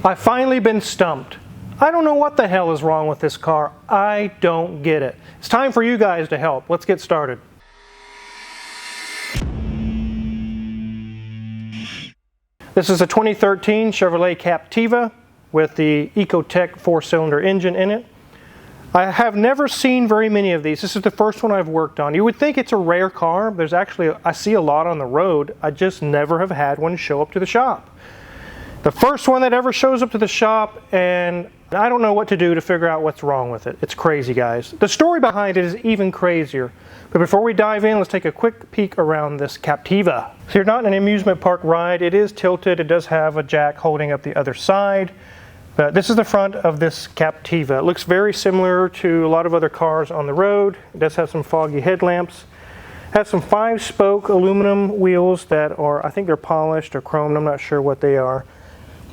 I've finally been stumped. I don't know what the hell is wrong with this car. I don't get it. It's time for you guys to help. Let's get started. This is a 2013 Chevrolet Captiva with the Ecotec 4-cylinder engine in it. I have never seen very many of these. This is the first one I've worked on. You would think it's a rare car. There's actually, I see a lot on the road. I just never have had one show up to the shop. The first one that ever shows up to the shop, and I don't know what to do to figure out what's wrong with it. It's crazy, guys. The story behind it is even crazier. But before we dive in, let's take a quick peek around this Captiva. So you're not in an amusement park ride. It is tilted. It does have a jack holding up the other side. But this is the front of this Captiva. It looks very similar to a lot of other cars on the road. It does have some foggy headlamps. It has some 5-spoke aluminum wheels that are, I think they're polished or chromed. I'm not sure what they are.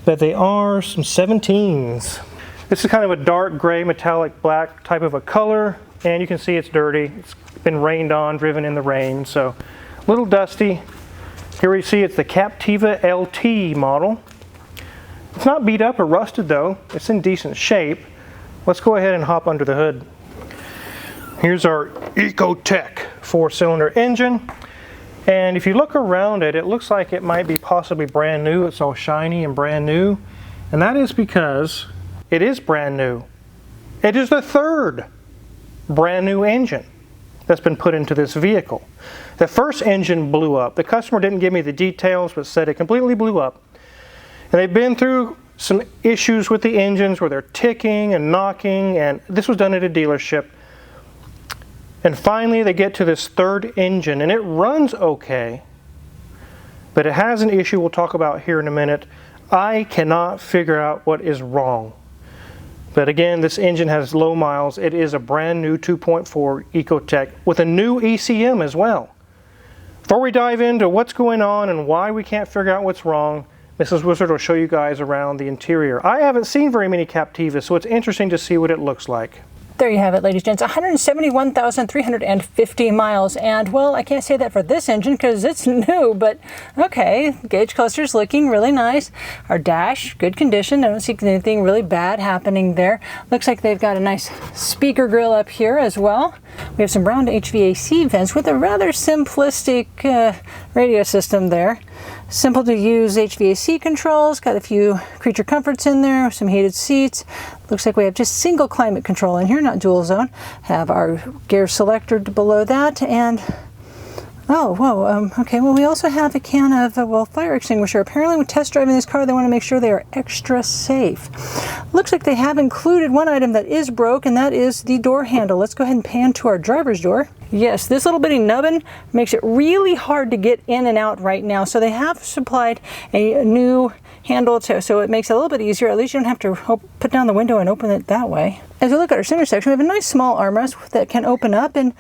But they are some 17s. This is kind of a dark gray metallic black type of a color, and you can see it's dirty. It's been rained on, driven in the rain, so a little dusty. Here we see it's the Captiva LT model. It's not beat up or rusted though. It's in decent shape. Let's go ahead and hop under the hood. Here's our Ecotec 4-cylinder engine. And if you look around it, it looks like it might be possibly brand new. It's all shiny and brand new. And that is because it is brand new. It is the third brand new engine that's been put into this vehicle. The first engine blew up. The customer didn't give me the details, but said it completely blew up. And they've been through some issues with the engines where they're ticking and knocking, and this was done at a dealership. And finally they get to this third engine, and it runs okay, but it has an issue we'll talk about here in a minute. I cannot figure out what is wrong. But again, this engine has low miles. It is a brand new 2.4 Ecotec with a new ECM as well. Before we dive into what's going on and why we can't figure out what's wrong, Mrs. Wizard will show you guys around the interior. I haven't seen very many Captivas, so it's interesting to see what it looks like. There you have it, ladies and gents, 171,350 miles. And, well, I can't say that for this engine because it's new, but okay. Gauge cluster's looking really nice. Our dash, good condition. I don't see anything really bad happening there. Looks like they've got a nice speaker grill up here as well. We have some round HVAC vents with a rather simplistic radio system there. Simple to use HVAC controls, got a few creature comforts in there, some heated seats. Looks like we have just single climate control in here, not dual zone. Have our gear selector below that, and okay, well, we also have a can of fire extinguisher. Apparently when test driving this car, they want to make sure they are extra safe. Looks like they have included one item that is broke, and that is the door handle. Let's go ahead and pan to our driver's door. Yes, this little bitty nubbin makes it really hard to get in and out right now, so they have supplied a new handle so it makes it a little bit easier. At least you don't have to put down the window and open it that way. As we look at our center section, we have a nice small armrest that can open up, and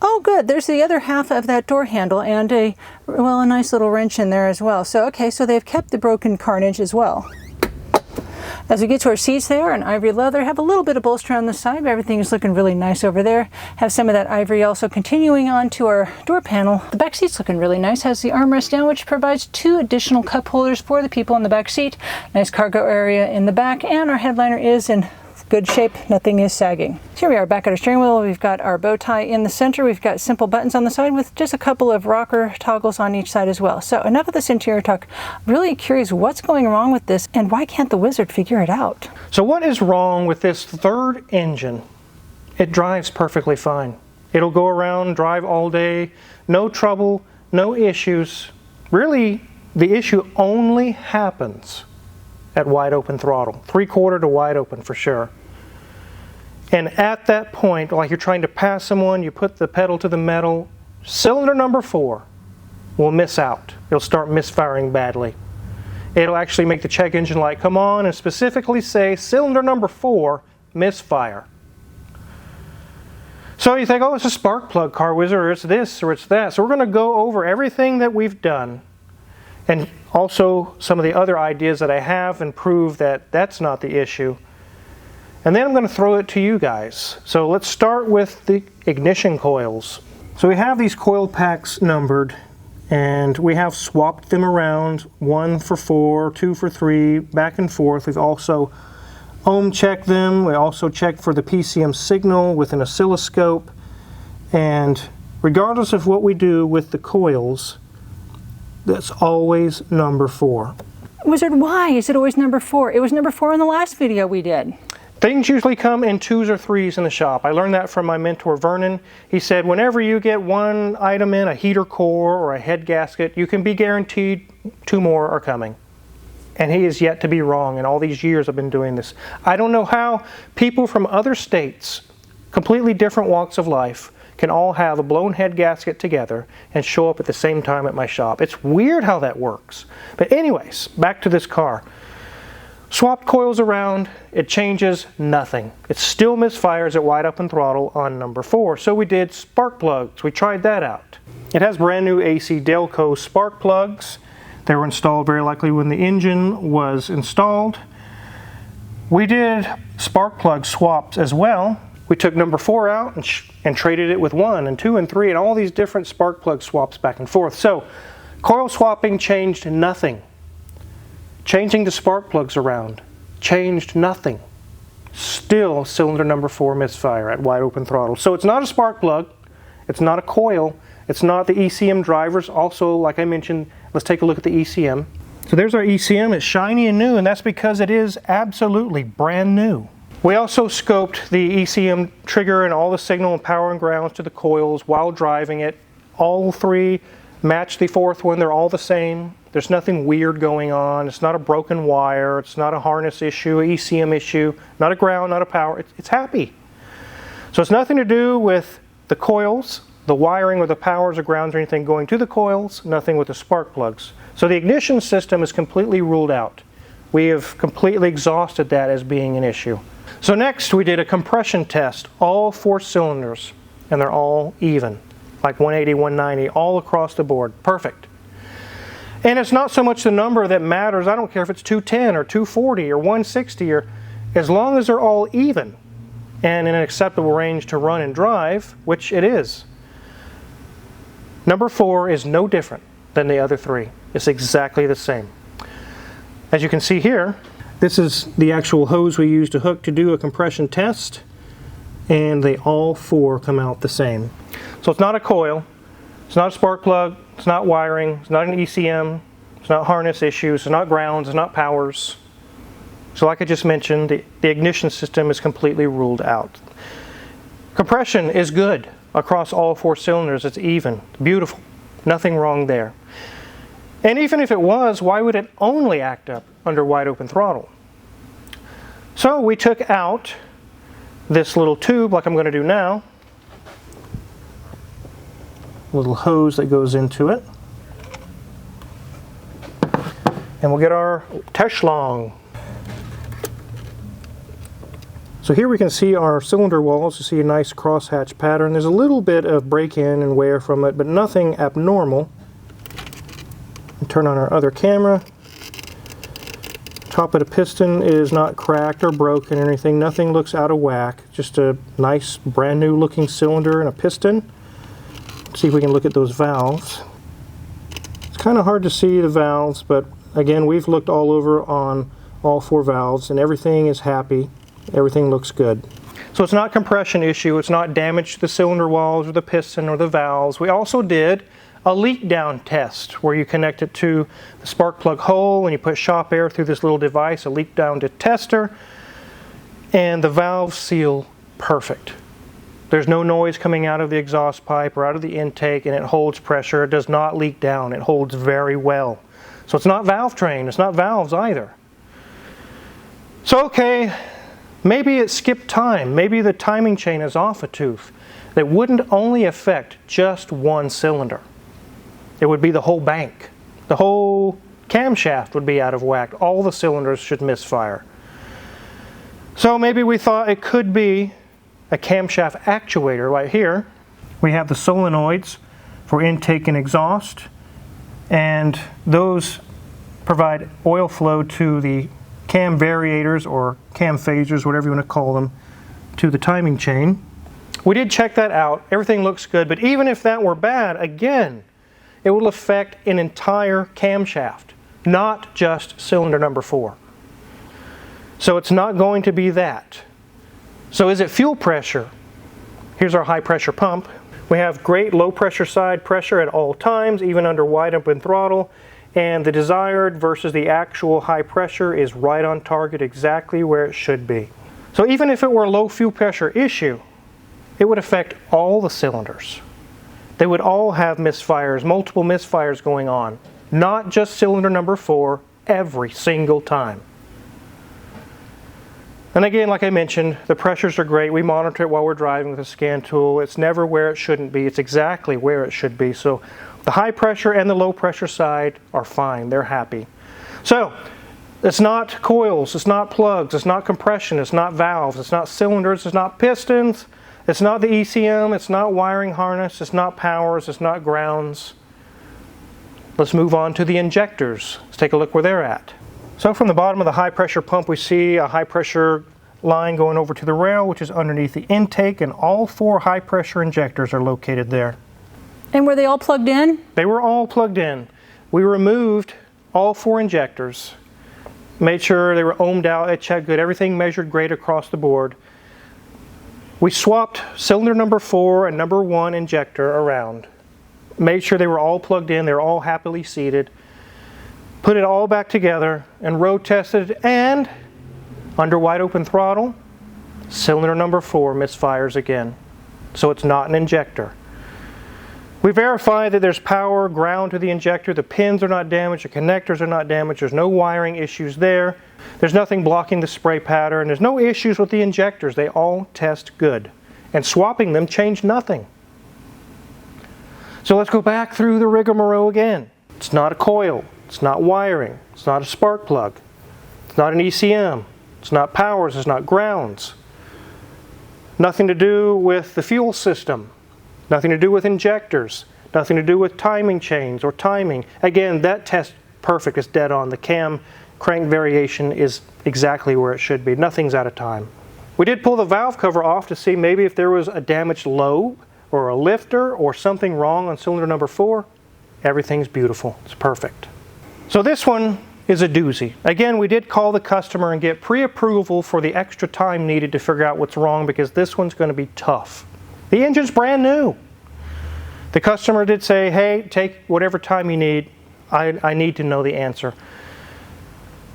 oh good, there's the other half of that door handle and a nice little wrench in there as well. So okay, so they've kept the broken carnage as well. As we get to our seats, they are in ivory leather, have a little bit of bolster on the side, but everything is looking really nice over there. Have some of that ivory also continuing on to our door panel. The back seat's looking really nice, has the armrest down, which provides 2 additional cup holders for the people in the back seat. Nice cargo area in the back, and our headliner is in good shape, nothing is sagging. Here we are back at our steering wheel. We've got our bow tie in the center. We've got simple buttons on the side with just a couple of rocker toggles on each side as well. So enough of this interior talk. I'm really curious what's going wrong with this and why can't the Wizard figure it out? So what is wrong with this third engine? It drives perfectly fine. It'll go around, drive all day, no trouble, no issues. Really, the issue only happens at wide open throttle, 3/4 to wide open for sure. And at that point, like you're trying to pass someone, you put the pedal to the metal, cylinder number 4 will miss out. It'll start misfiring badly. It'll actually make the check engine light come on and specifically say cylinder number 4, misfire. So you think, oh, it's a spark plug, Car Wizard, or it's this or it's that. So we're going to go over everything that we've done and also some of the other ideas that I have and prove that that's not the issue. And then I'm going to throw it to you guys. So let's start with the ignition coils. So we have these coil packs numbered, And we have swapped them around, 1 for 4, 2 for 3, back and forth. We've also ohm checked them. We also checked for the PCM signal with an oscilloscope. And regardless of what we do with the coils, that's always number 4. Wizard, why is it always number 4? It was number 4 in the last video we did. Things usually come in 2s or 3s in the shop. I learned that from my mentor Vernon. He said whenever you get one item in, a heater core or a head gasket, you can be guaranteed 2 more are coming. And he is yet to be wrong in all these years I've been doing this. I don't know how people from other states, completely different walks of life, can all have a blown head gasket together and show up at the same time at my shop. It's weird how that works. But anyways, back to this car. Swapped coils around, it changes nothing. It still misfires at wide open throttle on number 4. So we did spark plugs. We tried that out. It has brand new AC Delco spark plugs. They were installed very likely when the engine was installed. We did spark plug swaps as well. We took number 4 out and traded it with 1 and 2 and 3 and all these different spark plug swaps back and forth. So coil swapping changed nothing. Changing the spark plugs around changed nothing. Still cylinder number 4 misfire at wide open throttle. So it's not a spark plug, it's not a coil, it's not the ECM drivers. Also, like I mentioned, let's take a look at the ECM. So there's our ECM, it's shiny and new, and that's because it is absolutely brand new. We also scoped the ECM trigger and all the signal and power and grounds to the coils while driving it. All 3 match the 4th one, they're all the same. There's nothing weird going on. It's not a broken wire, it's not a harness issue, an ECM issue, not a ground, not a power, it's happy. So it's nothing to do with the coils, the wiring or the powers or grounds or anything going to the coils, nothing with the spark plugs. So the ignition system is completely ruled out. We have completely exhausted that as being an issue. So next we did a compression test, all 4 cylinders, and they're all even, like 180, 190, all across the board, perfect. And it's not so much the number that matters. I don't care if it's 210 or 240 or 160, or as long as they're all even and in an acceptable range to run and drive, which it is. Number 4 is no different than the other 3. It's exactly the same. As you can see here, this is the actual hose we use to hook to do a compression test, and they all 4 come out the same. So it's not a coil, it's not a spark plug, it's not wiring, it's not an ECM, it's not harness issues, it's not grounds, it's not powers. So like I just mentioned, the ignition system is completely ruled out. Compression is good across all 4 cylinders, it's even, beautiful, nothing wrong there. And even if it was, why would it only act up under wide open throttle? So we took out this little tube, like I'm going to do now, little hose that goes into it, and we'll get our test schlong. So here we can see our cylinder walls. You see a nice crosshatch pattern. There's a little bit of break-in and wear from it, but nothing abnormal. And turn on our other camera. Top of the piston is not cracked or broken or anything. Nothing looks out of whack. Just a nice brand new looking cylinder and a piston. Let's see if we can look at those valves. It's kind of hard to see the valves, but again, we've looked all over on all 4 valves and everything is happy. Everything looks good. So it's not a compression issue. It's not damage to the cylinder walls or the piston or the valves. We also did a leak down test where you connect it to the spark plug hole and you put shop air through this little device, a leak down tester, and the valves seal perfect. There's no noise coming out of the exhaust pipe or out of the intake, and it holds pressure. It does not leak down. It holds very well. So it's not valve train. It's not valves either. So okay, maybe it skipped time. Maybe the timing chain is off a tooth. That wouldn't only affect just 1 cylinder. It would be the whole bank. The whole camshaft would be out of whack. All the cylinders should misfire. So maybe we thought it could be a camshaft actuator. Right here we have the solenoids for intake and exhaust, and those provide oil flow to the cam variators or cam phasers, whatever you want to call them, to the timing chain. We did check that out. Everything looks good, but even if that were bad, again, it will affect an entire camshaft, not just cylinder number 4. So it's not going to be that. So is it fuel pressure? Here's our high pressure pump. We have great low pressure side pressure at all times, even under wide open throttle, and the desired versus the actual high pressure is right on target, exactly where it should be. So even if it were a low fuel pressure issue, it would affect all the cylinders. They would all have misfires, multiple misfires going on, not just cylinder number 4 every single time. And again, like I mentioned, the pressures are great. We monitor it while we're driving with a scan tool. It's never where it shouldn't be. It's exactly where it should be. So the high pressure and the low pressure side are fine. They're happy. So it's not coils, it's not plugs, it's not compression, it's not valves, it's not cylinders, it's not pistons, it's not the ECM, it's not wiring harness, it's not powers, it's not grounds. Let's move on to the injectors. Let's take a look where they're at. So from the bottom of the high pressure pump, we see a high pressure line going over to the rail, which is underneath the intake, and all 4 high pressure injectors are located there. And were they all plugged in? They were all plugged in. We removed all 4 injectors, made sure they were ohmed out, they checked good, everything measured great across the board. We swapped cylinder number 4 and number 1 injector around, made sure they were all plugged in, they were all happily seated, put it all back together and road tested, and under wide open throttle, cylinder number 4 misfires again. So it's not an injector. We verified that there's power, ground to the injector, the pins are not damaged, the connectors are not damaged, there's no wiring issues there, there's nothing blocking the spray pattern, there's no issues with the injectors, they all test good. And swapping them changed nothing. So let's go back through the rigmarole again. It's not a coil, it's not wiring, it's not a spark plug, it's not an ECM, it's not powers, it's not grounds. Nothing to do with the fuel system. Nothing to do with injectors, nothing to do with timing chains or timing. Again, that test perfect, is dead on. The cam crank variation is exactly where it should be. Nothing's out of time. We did pull the valve cover off to see maybe if there was a damaged lobe or a lifter or something wrong on cylinder number 4. Everything's beautiful. It's perfect. So this one is a doozy. Again, we did call the customer and get pre-approval for the extra time needed to figure out what's wrong, because this one's going to be tough. The engine's brand new. The customer did say, hey, take whatever time you need. I need to know the answer.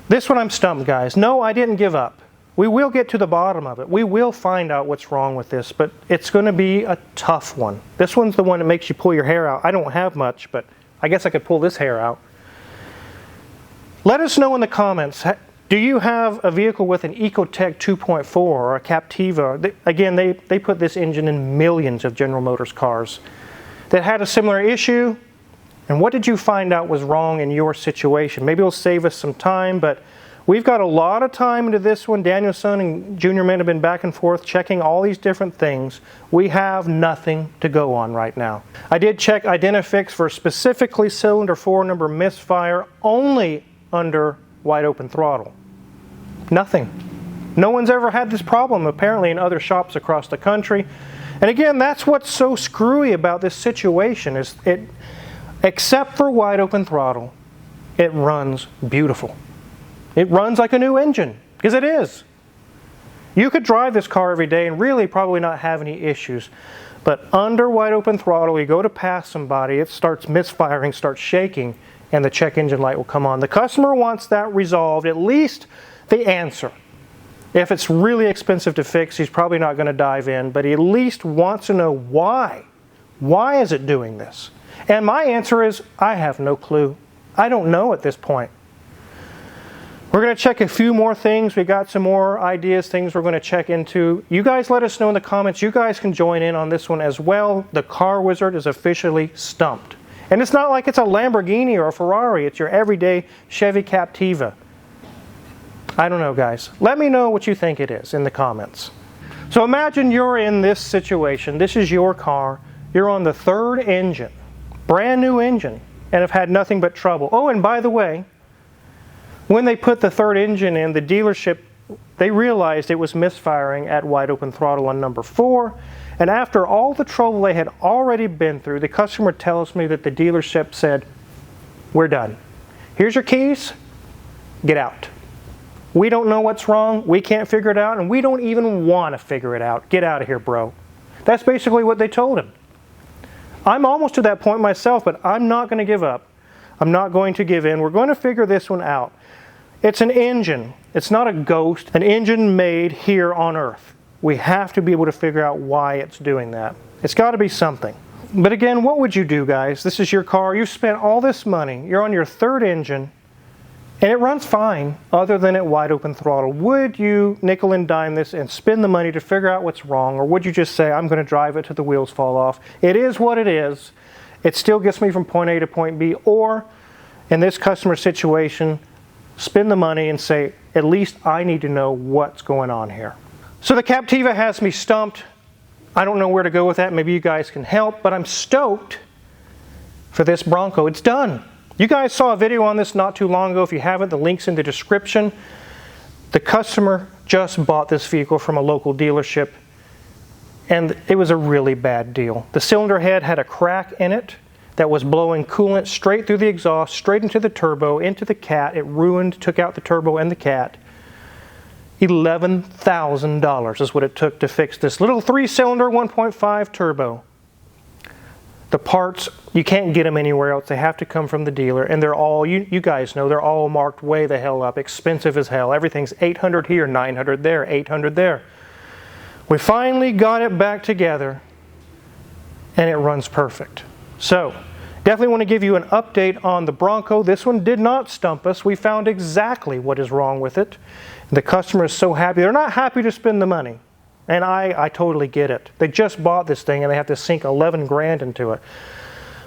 This one I'm stumped, guys. No, I didn't give up. We will get to the bottom of it. We will find out what's wrong with this, but it's going to be a tough one. This one's the one that makes you pull your hair out. I don't have much, but I guess I could pull this hair out. Let us know in the comments. Do you have a vehicle with an Ecotec 2.4 or a Captiva? Again, they put this engine in millions of General Motors cars that had a similar issue. And what did you find out was wrong in your situation? Maybe it'll save us some time, but we've got a lot of time into this one. Daniel's son and Junior men have been back and forth checking all these different things. We have nothing to go on right now. I did check Identifix for specifically cylinder 4 number misfire only under wide open throttle. Nothing. No one's ever had this problem apparently in other shops across the country. And again, that's what's so screwy about this situation, is it, except for wide open throttle, it runs beautiful. It runs like a new engine, because it is. You could drive this car every day and really probably not have any issues. But under wide open throttle, you go to pass somebody, it starts misfiring, starts shaking, and the check engine light will come on. The customer wants that resolved, at least the answer. If it's really expensive to fix, he's probably not going to dive in, but he at least wants to know why. Why is it doing this? And my answer is, I have no clue. I don't know at this point. We're going to check a few more things. We got some more ideas, things we're going to check into. You guys let us know in the comments. You guys can join in on this one as well. The Car Wizard is officially stumped. And it's not like it's a Lamborghini or a Ferrari. It's your everyday Chevy Captiva. I don't know, guys. Let me know what you think it is in the comments. So imagine you're in this situation. This is your car. You're on the 3rd engine, brand new engine, and have had nothing but trouble. Oh, and by the way, when they put the 3rd engine in, the dealership they realized it was misfiring at wide open throttle on number 4. And after all the trouble they had already been through, the customer tells me that the dealership said, "We're done. Here's your keys, get out. We don't know what's wrong, we can't figure it out, and we don't even want to figure it out. Get out of here, bro." That's basically what they told him. I'm almost to that point myself, but I'm not going to give up. I'm not going to give in. We're going to figure this one out. It's an engine. It's not a ghost. An engine made here on Earth. We have to be able to figure out why it's doing that. It's got to be something. But again, what would you do, guys? This is your car. You've spent all this money. You're on your 3rd engine, and it runs fine other than at wide open throttle. Would you nickel and dime this and spend the money to figure out what's wrong, or would you just say, "I'm going to drive it till the wheels fall off"? It is what it is. It still gets me from point A to point B. Or, in this customer situation, spend the money and say, "At least I need to know what's going on here." So the Captiva has me stumped. I don't know where to go with that. Maybe you guys can help, but I'm stoked for this Bronco. It's done. You guys saw a video on this not too long ago. If you haven't, the link's in the description. The customer just bought this vehicle from a local dealership, and it was a really bad deal. The cylinder head had a crack in it that was blowing coolant straight through the exhaust, straight into the turbo, into the cat. It ruined, took out the turbo and the cat. $11,000 is what it took to fix this little 3-cylinder 1.5 turbo. The parts, you can't get them anywhere else. They have to come from the dealer, and they're all, you guys know, they're all marked way the hell up, expensive as hell. Everything's 800 here, 900 there, 800 there. We finally got it back together, and it runs perfect. So, definitely want to give you an update on the Bronco. This one did not stump us. We found exactly what is wrong with it. The customer is so happy. They're not happy to spend the money. And I totally get it. They just bought this thing and they have to sink 11 grand into it.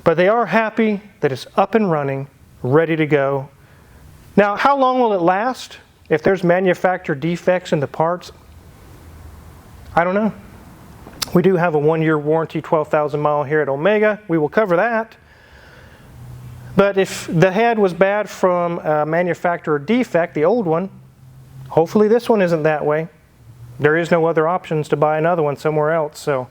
But they are happy that it's up and running, ready to go. Now, how long will it last? If there's manufacturer defects in the parts, I don't know. We do have a 1-year warranty, 12,000 mile here at Omega. We will cover that. But if the head was bad from a manufacturer defect, the old one, hopefully this one isn't that way. There is no other options to buy another one somewhere else. So,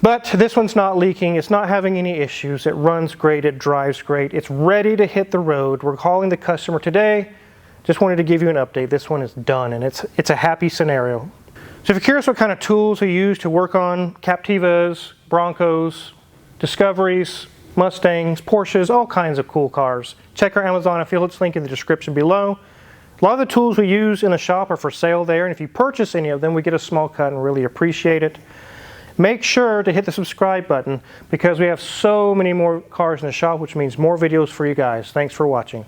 but this one's not leaking. It's not having any issues. It runs great. It drives great. It's ready to hit the road. We're calling the customer today. Just wanted to give you an update. This one is done, and it's a happy scenario. So if you're curious what kind of tools we use to work on Captivas, Broncos, Discoveries, Mustangs, Porsches, all kinds of cool cars, check our Amazon affiliates link in the description below. A lot of the tools we use in the shop are for sale there, and if you purchase any of them, we get a small cut and really appreciate it. Make sure to hit the subscribe button because we have so many more cars in the shop, which means more videos for you guys. Thanks for watching.